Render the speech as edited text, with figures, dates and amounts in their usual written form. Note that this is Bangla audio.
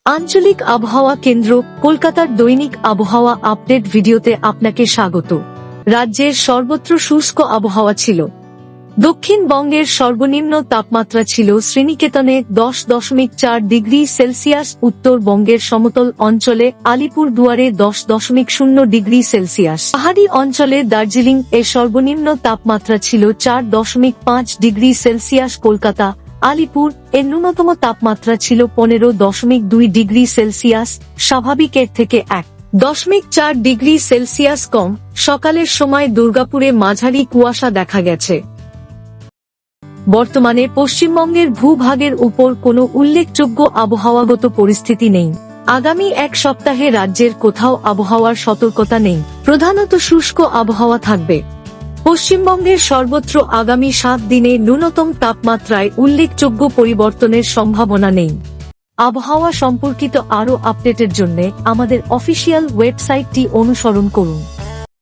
আঞ্চলিক আবহাওয়া কেন্দ্র কলকাতার দৈনিক আবহাওয়া আপডেট ভিডিওতে আপনাকে স্বাগত। রাজ্যের সর্বত্র শুষ্ক আবহাওয়া ছিল। দক্ষিণবঙ্গের সর্বনিম্ন তাপমাত্রা ছিল শ্রীনিকেতনে 10.4 ডিগ্রি সেলসিয়াস, উত্তরবঙ্গের সমতল অঞ্চলে আলিপুরদুয়ারে 10.0 ডিগ্রি সেলসিয়াস, পাহাড়ি অঞ্চলে দার্জিলিং এর সর্বনিম্ন তাপমাত্রা ছিল 4.5 ডিগ্রি সেলসিয়াস, কলকাতা আলিপুর এর ন্যূনতম তাপমাত্রা ছিল 15.2 ডিগ্রি সেলসিয়াস, স্বাভাবিকের থেকে 1.4 ডিগ্রি সেলসিয়াস কম। সকালের সময় দুর্গাপুরে মাঝারি কুয়াশা দেখা গেছে। বর্তমানে পশ্চিমবঙ্গের ভূভাগের উপর কোনো উল্লেখযোগ্য আবহাওয়াগত পরিস্থিতি নেই। আগামী এক সপ্তাহে রাজ্যের কোথাও আবহাওয়ার সতর্কতা নেই। প্রধানত শুষ্ক আবহাওয়া থাকবে। পশ্চিমবঙ্গের সর্বত্র আগামী 7 দিনে ন্যূনতম তাপমাত্রায় উল্লেখযোগ্য পরিবর্তনের সম্ভাবনা নেই। আবহাওয়া সম্পর্কিত আরও আপডেটের জন্য আমাদের অফিসিয়াল ওয়েবসাইটটি অনুসরণ করুন।